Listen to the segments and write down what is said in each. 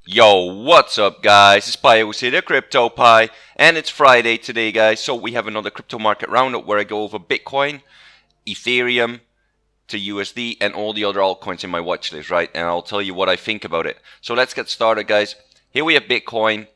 Yo, what's up, guys? It's Pygoz here, the Crypto Pie, and it's Friday today, guys. So we have another crypto market roundup where I go over Bitcoin, Ethereum to USD, and all the other altcoins in my watch list, right? And I'll tell you what I think about it. So let's get started, guys. Here we have Bitcoin.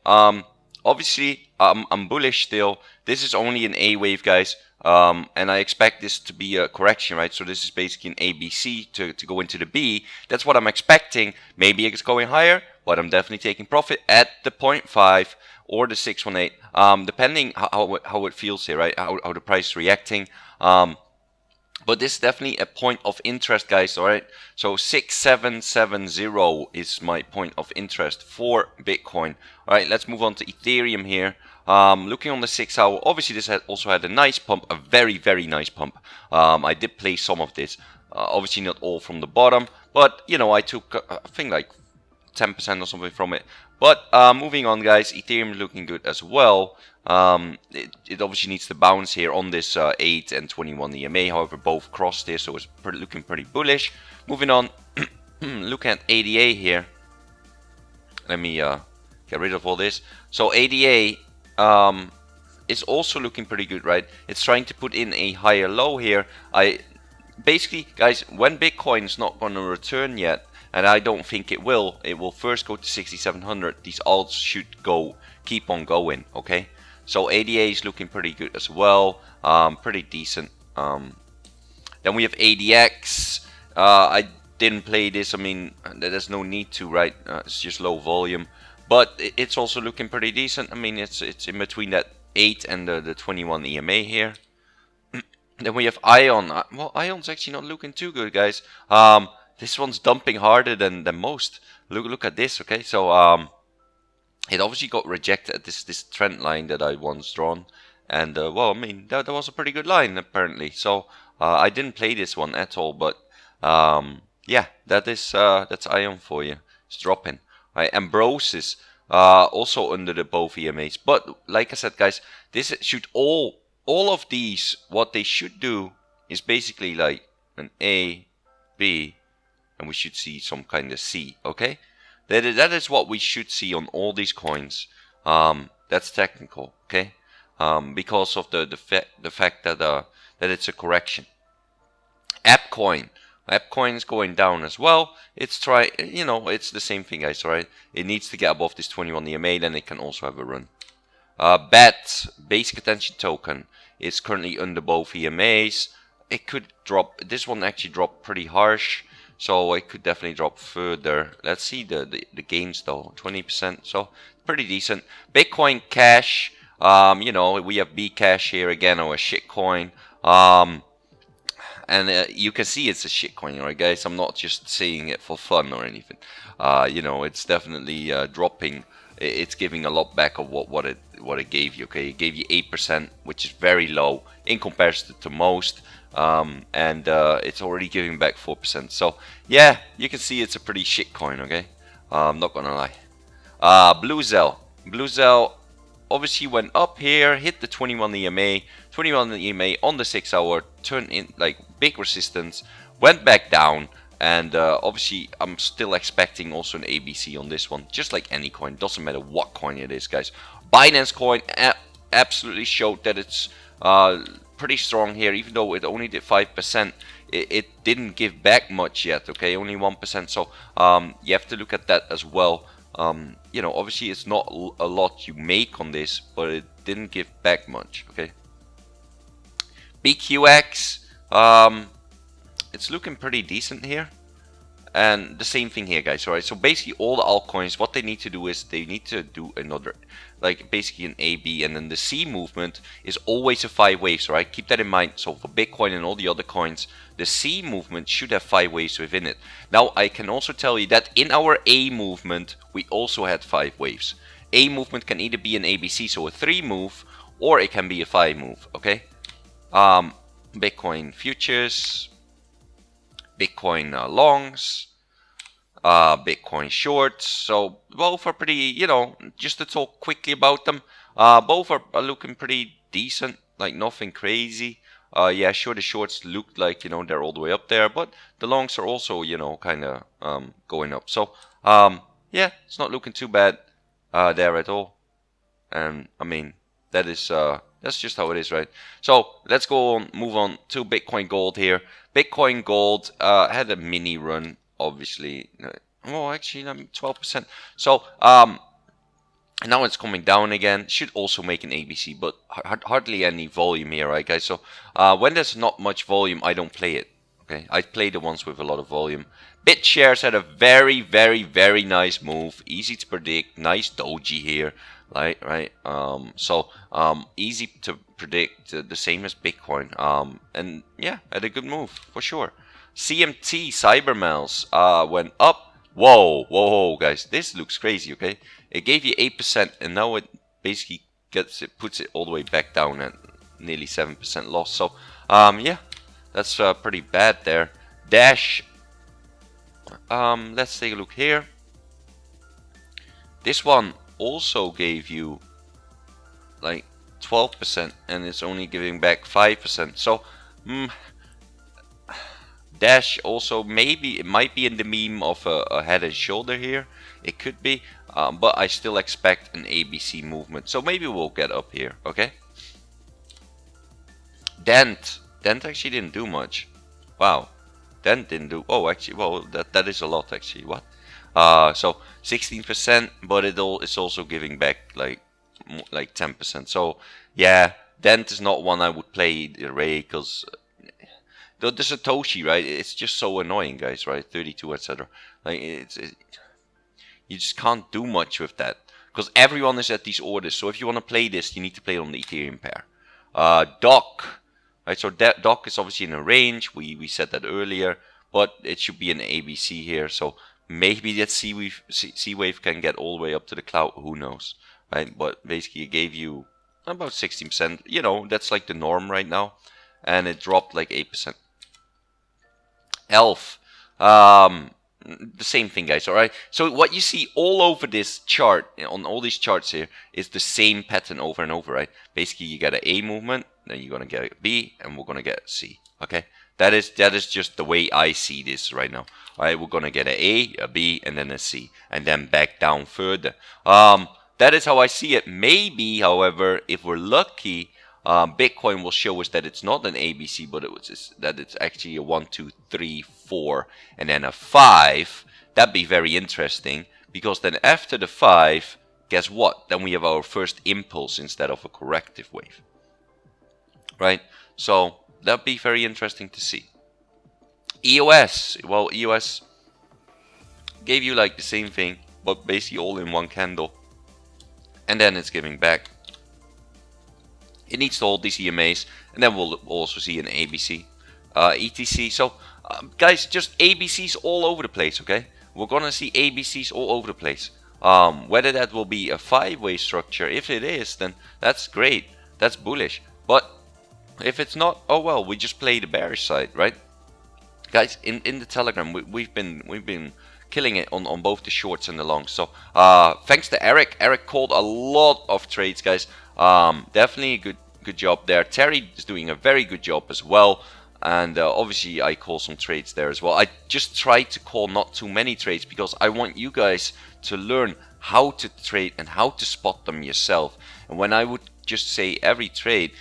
Obviously, I'm bullish still. This is only an A wave, guys. And I expect this to be a correction, right? So this is basically an ABC to go into the B. That's what I'm expecting. Maybe it's going higher, but I'm definitely taking profit at the 0.5 or the 618, depending how it feels here, right? How the price is reacting. But this is definitely a point of interest, guys, all right? So 6770 is my point of interest for Bitcoin. All right, let's move on to Ethereum here. Looking on the 6 hour, obviously this also had a nice pump, a very, very nice pump. I did play some of this, obviously not all from the bottom, but, you know, I took, I think like 10% or something from it. But moving on, guys, Ethereum is looking good as well. It obviously needs to bounce here on this 8 and 21 EMA. However, both crossed here, so it's looking pretty bullish. Moving on, look at ADA here. Let me get rid of all this. So ADA is also looking pretty good, right? It's trying to put in a higher low here. Basically, guys, when Bitcoin's not going to return yet, and I don't think it will first go to 6700. These alts should keep on going, okay? So ADA is looking pretty good as well, pretty decent. Then we have ADX. I didn't play this. I mean, there's no need to, right? It's just low volume, but it's also looking pretty decent. I mean, it's in between that 8 and the 21 EMA here. Then we have Ion. Well, Ion's actually not looking too good, guys. This one's dumping harder than most. Look at this, okay? So it obviously got rejected at this trend line that I once drawn, and well, I mean that was a pretty good line apparently. So I didn't play this one at all, but yeah, that's Ion for you. It's dropping. Right, Ambrosis also under the both EMAs, but like I said, guys, this should all of these, what they should do is basically like an A, B, and we should see some kind of C, okay? That is what we should see on all these coins. That's technical, okay? Because of the fact that it's a correction. AppCoin is going down as well. It's the same thing, guys, right? It needs to get above this 21 EMA, then it can also have a run. BAT, Basic Attention Token, is currently under both EMAs. It could drop. This one actually dropped pretty harsh, so it could definitely drop further. Let's see the gains though, 20%, so pretty decent. Bitcoin Cash, you know, we have Bcash here again, or a shitcoin. And you can see it's a shitcoin, alright, guys. I'm not just saying it for fun or anything. You know, it's definitely dropping. It's giving a lot back of what it gave you. Okay, it gave you 8%, which is very low in comparison to most. And it's already giving back 4%. So yeah, you can see it's a pretty shit coin. Okay, I'm not gonna lie. Blue Zell obviously went up here, hit the 21 EMA, on the 6 hour, turned in like big resistance, went back down. And obviously, I'm still expecting also an ABC on this one, just like any coin. Doesn't matter what coin it is, guys. Binance coin absolutely showed that it's pretty strong here, even though it only did 5%. It didn't give back much yet, okay? Only 1%. So you have to look at that as well. You know, obviously, it's not a lot you make on this, but it didn't give back much, okay? BQX. It's looking pretty decent here, and the same thing here, guys. Alright, so basically all the altcoins, what they need to do is they need to do another, like basically an A, B, and then the C movement is always a 5 waves. Alright, keep that in mind. So for Bitcoin and all the other coins, the C movement should have 5 waves within it. Now I can also tell you that in our A movement we also had 5 waves. A movement can either be an ABC, so a 3 move, or it can be a 5 move. Okay, Bitcoin futures, Bitcoin longs, Bitcoin shorts. So both are pretty, you know, just to talk quickly about them, both are looking pretty decent, like nothing crazy. Yeah, sure, the shorts look like, you know, they're all the way up there, but the longs are also, you know, kind of going up. So yeah, it's not looking too bad there at all. And I mean, that's just how it is, right? So let's go on, move on to Bitcoin Gold here. Bitcoin Gold had a mini run, obviously. Oh, actually, 12%. So now it's coming down again. Should also make an ABC, but hardly any volume here, right, guys? So when there's not much volume, I don't play it. Okay, I play the ones with a lot of volume. BitShares had a very, very, very nice move. Easy to predict. Nice doji here, right? Easy to predict. The same as Bitcoin. And yeah, had a good move for sure. CMT Cybermels went up. Whoa, guys, this looks crazy. Okay, it gave you 8%, and now it basically puts it all the way back down at nearly 7% loss. So yeah, that's pretty bad there. Dash. Let's take a look here. This one also gave you like 12%, and it's only giving back 5%. So Dash also, maybe it might be in the meme of a head and shoulder here. It could be, but I still expect an ABC movement. So maybe we'll get up here, okay? Dent actually didn't do much. Wow, Dent didn't do. Oh, actually, well, that is a lot actually. What? So 16%, but it's also giving back like 10%. So yeah, Dent is not one I would play the array, because the Satoshi, right? It's just so annoying, guys, right? 32, etc. Like you just can't do much with that, because everyone is at these orders. So if you want to play this, you need to play it on the Ethereum pair. Doc, right? So Doc is obviously in a range. We said that earlier, but it should be an ABC here. So maybe that C-Wave can get all the way up to the cloud. Who knows, right? But basically, it gave you about 16%. You know, that's like the norm right now, and it dropped like 8%. Elf, the same thing, guys. All right, so what you see all over this chart, on all these charts here, is the same pattern over and over, right? Basically, you get an A movement, then you're gonna get a B, and we're gonna get a C. Okay, that is just the way I see this right now. All right, we're gonna get a B, and then a C, and then back down further. That is how I see it. Maybe, however, if we're lucky, Bitcoin will show us that it's not an ABC, but that it's actually a 1, 2, 3, 4, and then a 5. That'd be very interesting, because then after the 5, guess what? Then we have our first impulse instead of a corrective wave, right? So that'd be very interesting to see. EOS, well, EOS gave you like the same thing, but basically all in one candle, and then it's giving back. It needs to hold these EMAs, and then we'll also see an ABC, ETC. So, guys, just ABCs all over the place, okay? We're gonna see ABCs all over the place. Whether that will be a 5-way structure, if it is, then that's great. That's bullish. But if it's not, oh well, we just play the bearish side, right? Guys, in the Telegram, we've been killing it on both the shorts and the longs. So thanks to Eric. Eric called a lot of trades, guys. Definitely a good job there. Terry is doing a very good job as well. And obviously I call some trades there as well. I just try to call not too many trades, because I want you guys to learn how to trade and how to spot them yourself. And when I would just say every trade,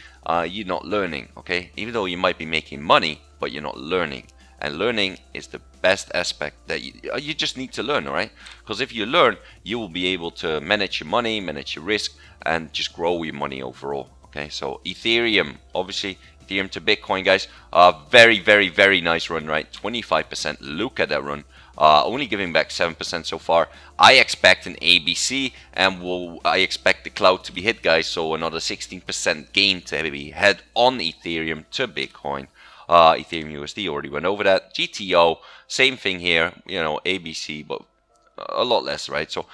you're not learning, okay? Even though you might be making money, but you're not learning. And learning is the best aspect that you just need to learn, all right? Because if you learn, you will be able to manage your money, manage your risk, and just grow your money overall, okay? So Ethereum, obviously, Ethereum to Bitcoin, guys, very, very, very nice run, right? 25%, look at that run. Only giving back 7% so far. I expect an ABC, and I expect the cloud to be hit, guys. So another 16% gain to be had on Ethereum to Bitcoin. Ethereum USD already went over that. GTO, same thing here, you know, ABC, but a lot less, right? So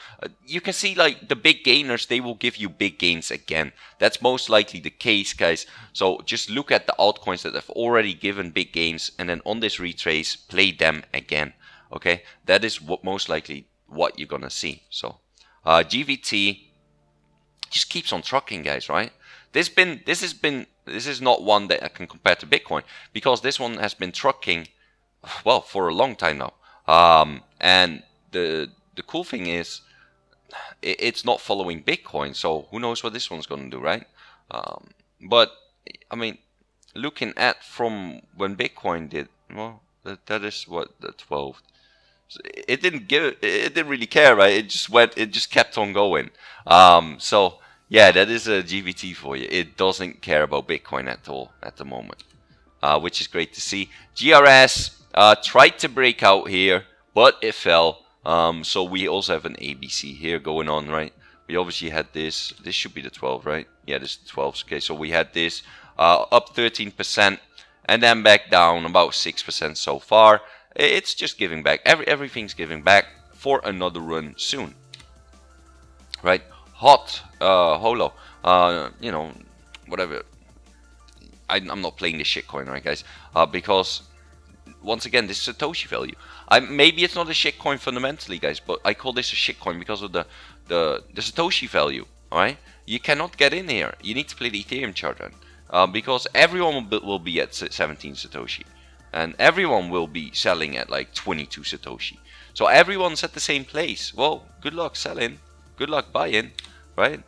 you can see, like, the big gainers, they will give you big gains again. That's most likely the case, guys. So just look at the altcoins that have already given big gains, and then on this retrace, play them again, okay? That is most likely what you're gonna see. So GVT just keeps on trucking, guys, right? This is not one that I can compare to Bitcoin, because this one has been trucking, well, for a long time now. And the the cool thing is it's not following Bitcoin, so who knows what this one's going to do, right? But I mean, looking at from when Bitcoin did, well, that is what, the 12th. So it didn't really care, right? It just kept on going. So yeah, that is a GVT for you. It doesn't care about Bitcoin at all at the moment, which is great to see. GRS tried to break out here, but it fell. So we also have an ABC here going on, right? We obviously had this. This should be the 12, right? Yeah, this is the 12. Okay, so we had this up 13%, and then back down about 6% so far. It's just giving back. Everything's giving back for another run soon, right? Hot holo, you know, whatever. I'm not playing this shitcoin, right, guys? Because once again, this Satoshi value. Maybe it's not a shitcoin fundamentally, guys, but I call this a shitcoin because of the Satoshi value. All right, you cannot get in here. You need to play the Ethereum chart then, because everyone will be at 17 Satoshi, and everyone will be selling at like 22 Satoshi. So everyone's at the same place. Well, good luck selling. Good luck buying, right?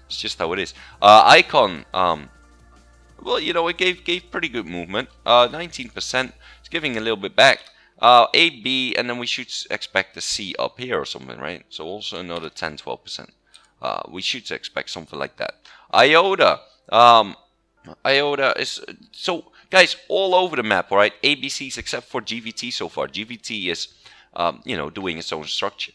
It's just how it is. Icon. Well, you know, it gave pretty good movement. 19%. It's giving a little bit back. A, B, and then we should expect a C up here or something, right? So also another 10, 12%. We should expect something like that. IOTA. IOTA is, so guys, all over the map, all right? ABCs except for GVT so far. GVT is, you know, doing its own structure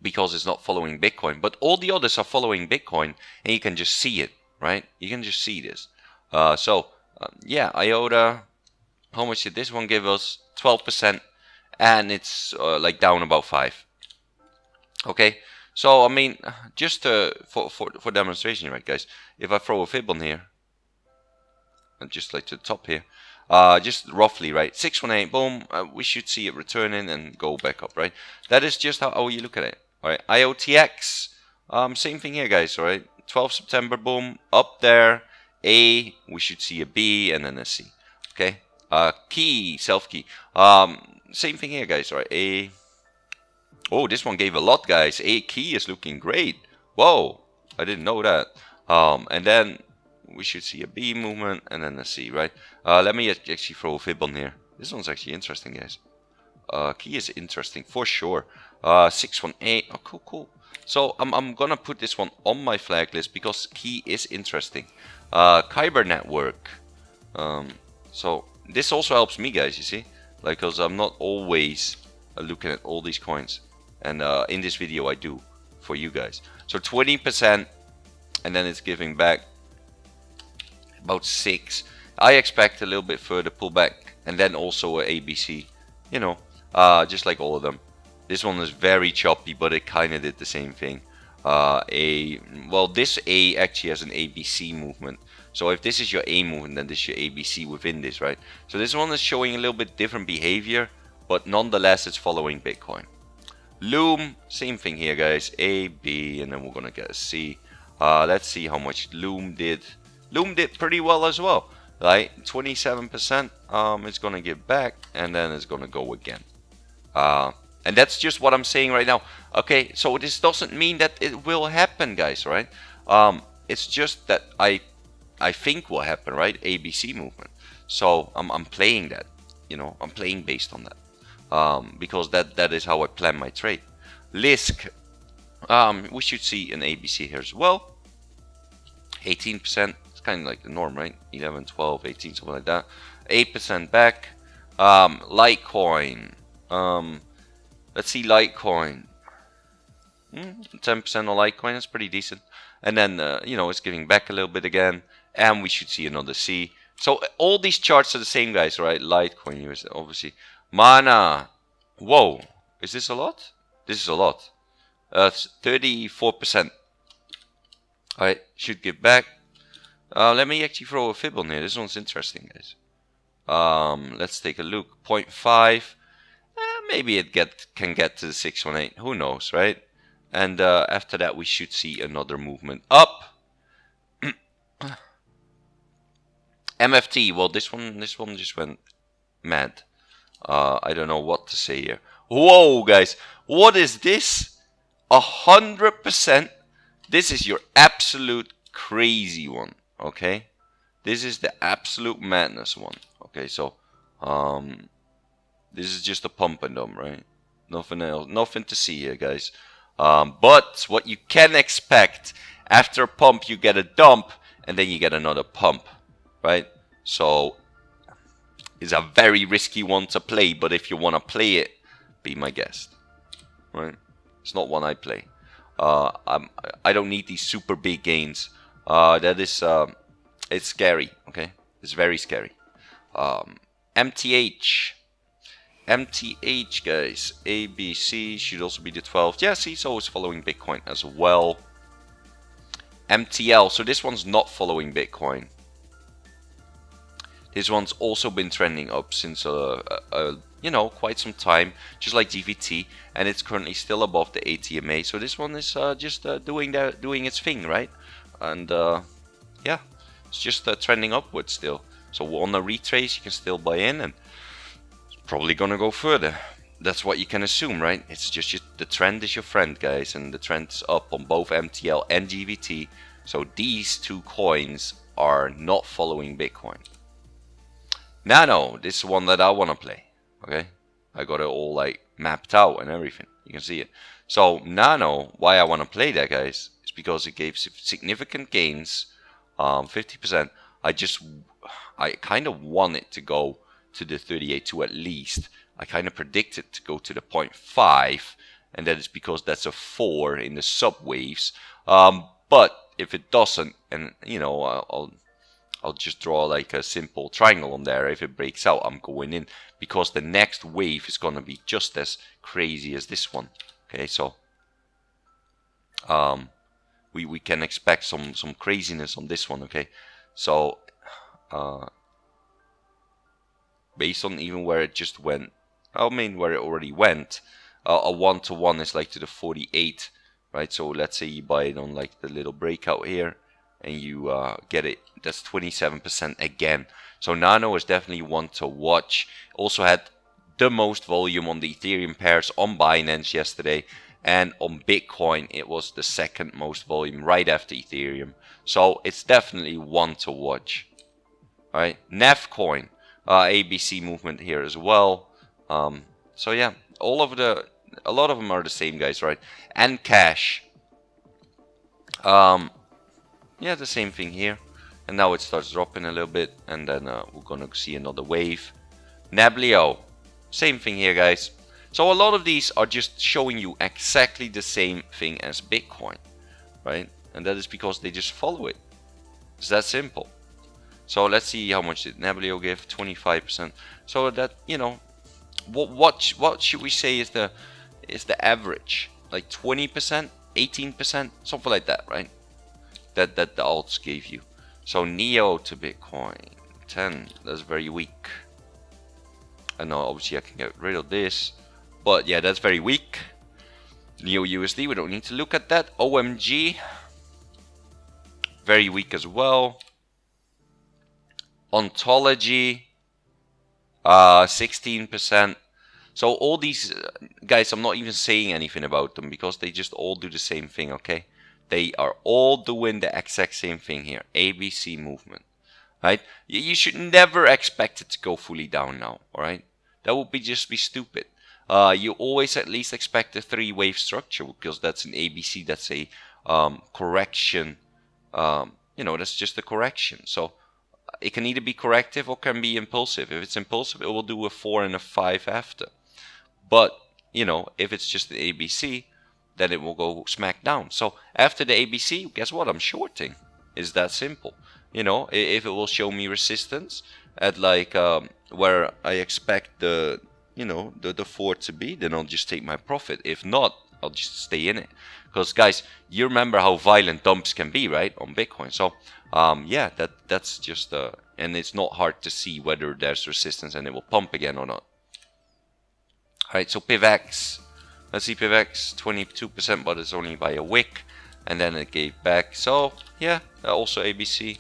because it's not following Bitcoin. But all the others are following Bitcoin, and you can just see it, right? You can just see this. Yeah, IOTA. How much did this one give us? 12%, and it's like down about 5. Okay, so I mean, just for demonstration, right, guys? If I throw a fib on here, and just like to the top here, just roughly, right? 618, boom. We should see it returning and go back up, right? That is just how you look at it. All right, IOTX, same thing here, guys. All right, 12 September, boom, up there. A, we should see a B, and then a C. Okay. Key, self key. Same thing here, guys. All right, A. Oh, this one gave a lot, guys. A key is looking great. Whoa, I didn't know that. And then we should see a B movement and then a C, right? Let me actually throw a fib on here. This one's actually interesting, guys. Key is interesting for sure. 618. Oh, cool, cool. So I'm gonna put this one on my flag list because key is interesting. Kyber network. So this also helps me, guys, you see, like, because I'm not always looking at all these coins, and in this video I do for you guys. So 20%, and then it's giving back about 6. I expect a little bit further pullback, and then also a ABC, you know, just like all of them. This one is very choppy, but it kind of did the same thing. Well, this A actually has an ABC movement. So if this is your A movement, then this is your ABC within this, right? So this one is showing a little bit different behavior, but nonetheless, it's following Bitcoin. Loom, same thing here, guys. A, B, and then we're gonna get a C. Let's see how much Loom did. Loom did pretty well as well, right? 27%. It's gonna give back, and then it's gonna go again. And that's just what I'm saying right now. Okay, so this doesn't mean that it will happen, guys, right? It's just that I think will happen, right? ABC movement. So I'm playing that, you know, I'm playing based on that, because that is how I plan my trade. Lisk, we should see an ABC here as well. 18%, it's kind of like the norm, right? 11, 12, 18, something like that. 8% back. Litecoin, let's see Litecoin. 10% on Litecoin, that's pretty decent. And then, you know, it's giving back a little bit again. And we should see another C. So all these charts are the same, guys, right? Litecoin, obviously. Mana. Whoa. Is this a lot? This is a lot. 34%. Alright, should give back. Let me actually throw a fib on here. This one's interesting, guys. Let's take a look. 0.5. Maybe it can get to the 618. Who knows, right? And after that, we should see another movement up. MFT. Well, this one just went mad. I don't know what to say here. Whoa, guys. What is this? 100%. This is your absolute crazy one. Okay, this is the absolute madness one. Okay, so this is just a pump and dump, right? Nothing else, nothing to see here, guys. But what you can expect, after a pump you get a dump and then you get another pump, right? So it's a very risky one to play, but if you want to play it, be my guest, right? It's not one I play. I don't need these super big gains. That is it's scary. Okay, it's very scary. MTH, guys. ABC should also be the 12th. Yeah, see, so it's following Bitcoin as well. MTL, so this one's not following Bitcoin. This one's also been trending up since you know, quite some time, just like GVT, and it's currently still above the ATMA. So this one is just doing its thing, right? And yeah, it's just trending upwards still. So on a retrace, you can still buy in, and it's probably gonna go further. That's what you can assume, right? It's just the trend is your friend, guys, and the trend's up on both MTL and GVT. So these two coins are not following Bitcoin. Nano, this is one that I want to play. Okay, I got it all like mapped out and everything. You can see it. So Nano, why I want to play that, guys, is because it gave significant gains, 50%. I kind of want it to go to the 38.2 at least. I kind of predict it to go to the 0.5, and that is because that's a 4 in the sub waves. But if it doesn't, and you know, I'll just draw like a simple triangle on there. If it breaks out, I'm going in, because the next wave is gonna be just as crazy as this one. Okay, so we can expect some craziness on this one. Okay, so based on even where it just went, I mean where it already went, a 1-to-1 is like to the 48, right? So let's say you buy it on like the little breakout here, and you get it, that's 27% again. So Nano is definitely one to watch. Also had the most volume on the Ethereum pairs on Binance yesterday, and on Bitcoin it was the second most volume right after Ethereum. So it's definitely one to watch. All right, NEF coin, ABC movement here as well. So yeah, a lot of them are the same, guys, right? And Cash, yeah, the same thing here. And now it starts dropping a little bit, and then we're gonna see another wave. Nablio, same thing here, guys. So a lot of these are just showing you exactly the same thing as Bitcoin, right? And that is because they just follow it. It's that simple. So let's see how much did Nablio give. 25%. So that, you know, what should we say is the average? Like 20%, 18%, something like that, right? That the alts gave you. So Neo to Bitcoin 10, that's very weak. And now obviously I can get rid of this, but yeah, that's very weak. Neo USD, we don't need to look at that. OMG, very weak as well. Ontology, 16%. So all these guys, I'm not even saying anything about them because they just all do the same thing, okay? They are all doing the exact same thing here. ABC movement, right? You should never expect it to go fully down now, all right? That would just be stupid. You always at least expect a 3-wave structure, because that's an ABC. That's a correction. You know, that's just a correction. So it can either be corrective or can be impulsive. If it's impulsive, it will do a 4 and a 5 after. But, you know, if it's just the ABC, then it will go smack down. So after the ABC, guess what? I'm shorting. It's that simple. You know, if it will show me resistance at like where I expect the, you know, the 4 to be, then I'll just take my profit. If not, I'll just stay in it. Because guys, you remember how violent dumps can be, right, on Bitcoin. So yeah, that's just and it's not hard to see whether there's resistance and it will pump again or not. All right, so PivX. Let's see, PivX 22%, but it's only by a wick, and then it gave back. So yeah, also ABC.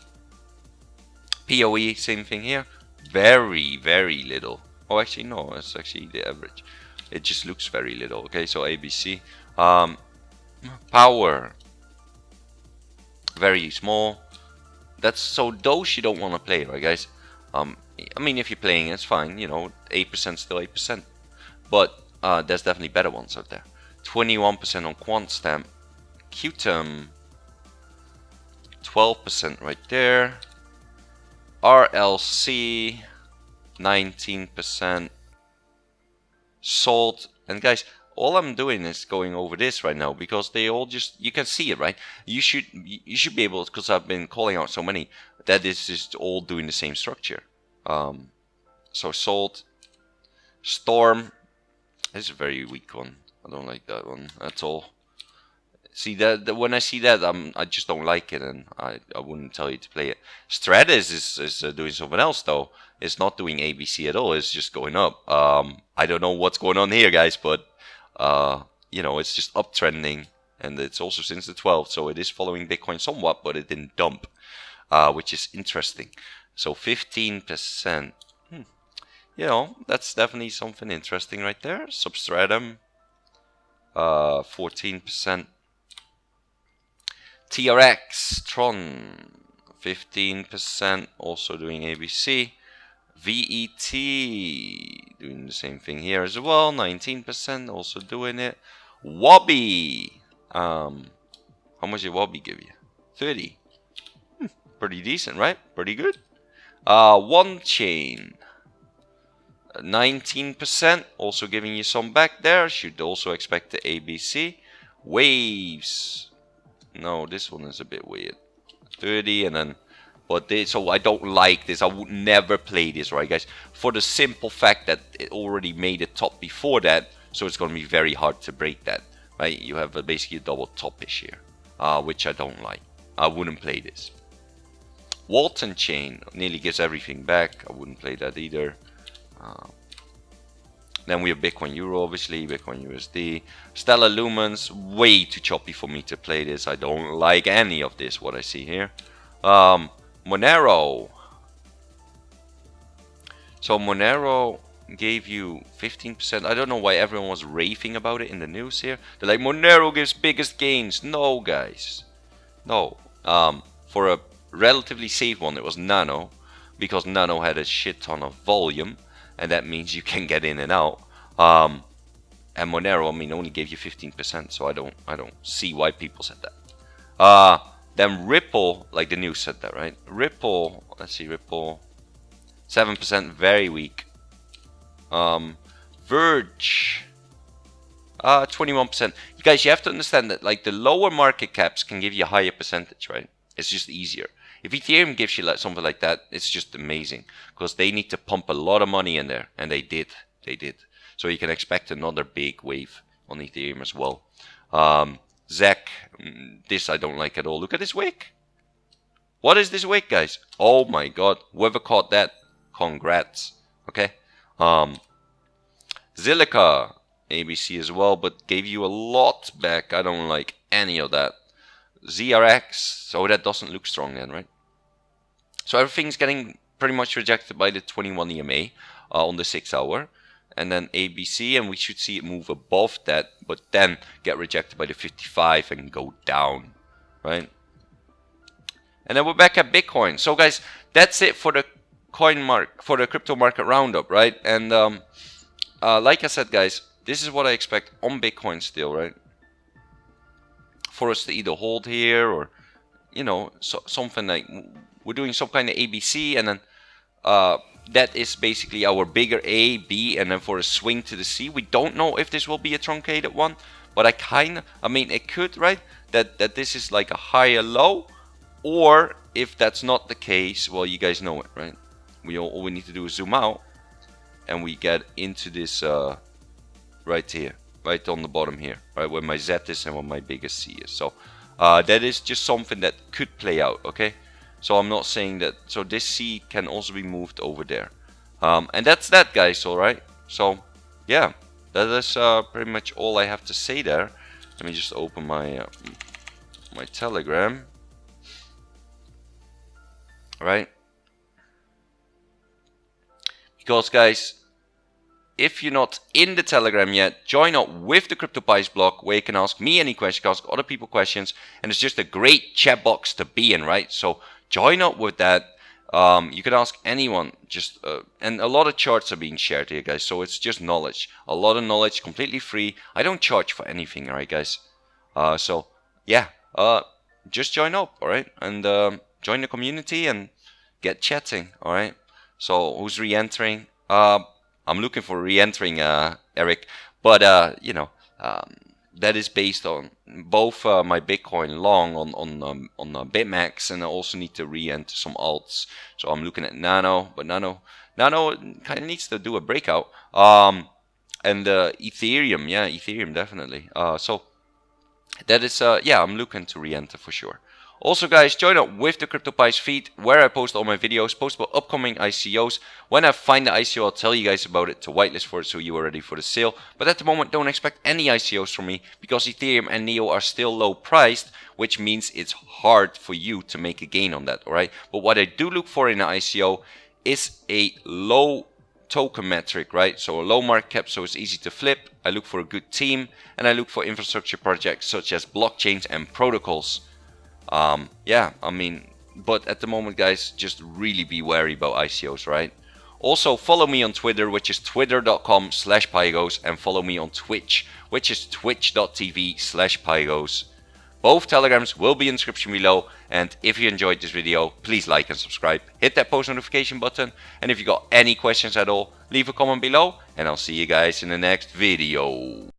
POE, same thing here. Very, very little. Oh, actually no, it's actually the average. it just looks very little. Okay, so ABC. Power, very small. That's so those you don't want to play, right, guys? I mean, if you're playing, it's fine. You know, 8% still 8%, but there's definitely better ones out there. 21% on Quant Stamp, Qtum, 12% right there. RLC, 19%. Salt, and guys, all I'm doing is going over this right now because they all just, you can see it, right? You should be able, because I've been calling out so many, that is just all doing the same structure. So Salt, Storm, this is a very weak one. I don't like that one at all. See that when I see that, I just don't like it, and I wouldn't tell you to play it. Stratus is doing something else though. It's not doing ABC at all. It's just going up. I don't know what's going on here, guys, but you know, it's just uptrending, and it's also since the 12th, so it is following Bitcoin somewhat, but it didn't dump, which is interesting. So 15%. You know, that's definitely something interesting right there. Substratum, 14%. TRX, Tron, 15%, also doing ABC. VET, doing the same thing here as well, 19%, also doing it. Wobby, how much did Wobby give you? 30. Pretty decent, right? Pretty good. One Chain, 19%, also giving you some back there. Should also expect the ABC. Waves, no, this one is a bit weird. 30, and then, but this, so I don't like this. I would never play this, right, guys? For the simple fact that it already made a top before that, so it's going to be very hard to break that, right? You have basically a double top-ish here, which I don't like. I wouldn't play this. Walton Chain nearly gives everything back. I wouldn't play that either. Then we have Bitcoin Euro, obviously, Bitcoin USD. Stellar Lumens, way too choppy for me to play this. I don't like any of this, what I see here. Monero. So Monero gave you 15%. I don't know why everyone was raving about it in the news here. They're like, Monero gives biggest gains. No, guys. No. For a relatively safe one, it was Nano, because Nano had a shit ton of volume, and that means you can get in and out. And Monero, I mean, only gave you 15%, so I don't see why people said that. Then Ripple, like the news said that, right? Ripple, let's see, Ripple, 7%, very weak. Verge, 21%. You guys, you have to understand that, like, the lower market caps can give you a higher percentage, right? It's just easier. If Ethereum gives you like something like that, it's just amazing, because they need to pump a lot of money in there, and they did. So you can expect another big wave on Ethereum as well. ZEC, this I don't like at all. Look at this wick. What is this wick, guys? Oh my god, whoever caught that, congrats. Okay. Zilliqa, ABC as well, but gave you a lot back. I don't like any of that. ZRX, so that doesn't look strong then, right? So everything's getting pretty much rejected by the 21 EMA on the 6 hour. And then ABC, and we should see it move above that, but then get rejected by the 55 and go down, right? And then we're back at Bitcoin. So guys, that's it for the crypto market roundup, right? And like I said, guys, this is what I expect on Bitcoin still, right? For us to either hold here, or, you know, something like we're doing some kind of ABC, and then that is basically our bigger A, B, and then for a swing to the C. We don't know if this will be a truncated one, but I mean, it could, right? That this is like a higher low, or if that's not the case, well, you guys know it, right? All we need to do is zoom out, and we get into this right here, right on the bottom here, right where my Z is and where my biggest C is. So that is just something that could play out, okay? So I'm not saying that. So this C can also be moved over there, and that's that, guys. All right. So yeah, that is pretty much all I have to say there. Let me just open my my Telegram. All right, because guys, if you're not in the Telegram yet, join up with the CryptoPies blog where you can ask me any questions, ask other people questions, and it's just a great chat box to be in, right? So join up with that. You can ask anyone, and a lot of charts are being shared here, guys. So it's just knowledge, a lot of knowledge, completely free. I don't charge for anything, all right, guys? So yeah, just join up, all right, and join the community and get chatting, all right? So who's re-entering? I'm looking for re-entering, Eric, but that is based on both my Bitcoin long on Bitmax, and I also need to re-enter some alts. So I'm looking at Nano, but Nano kind of needs to do a breakout. And Ethereum, yeah, Ethereum definitely. So that is yeah, I'm looking to re-enter for sure. Also, guys, join up with the CryptoPies feed where I post all my videos, post about upcoming ICOs. When I find the ICO, I'll tell you guys about it to whitelist for it so you are ready for the sale. But at the moment, don't expect any ICOs from me because Ethereum and Neo are still low priced, which means it's hard for you to make a gain on that, alright? But what I do look for in an ICO is a low token metric, right? So a low market cap, so it's easy to flip. I look for a good team, and I look for infrastructure projects such as blockchains and protocols. Yeah, I mean, but at the moment, guys, just really be wary about ICOs, right? Also, follow me on Twitter, which is twitter.com/Pygoz, and follow me on Twitch, which is twitch.tv/Pygoz. Both telegrams will be in the description below, and if you enjoyed this video, please like and subscribe. Hit that post notification button, and if you got any questions at all, leave a comment below, and I'll see you guys in the next video.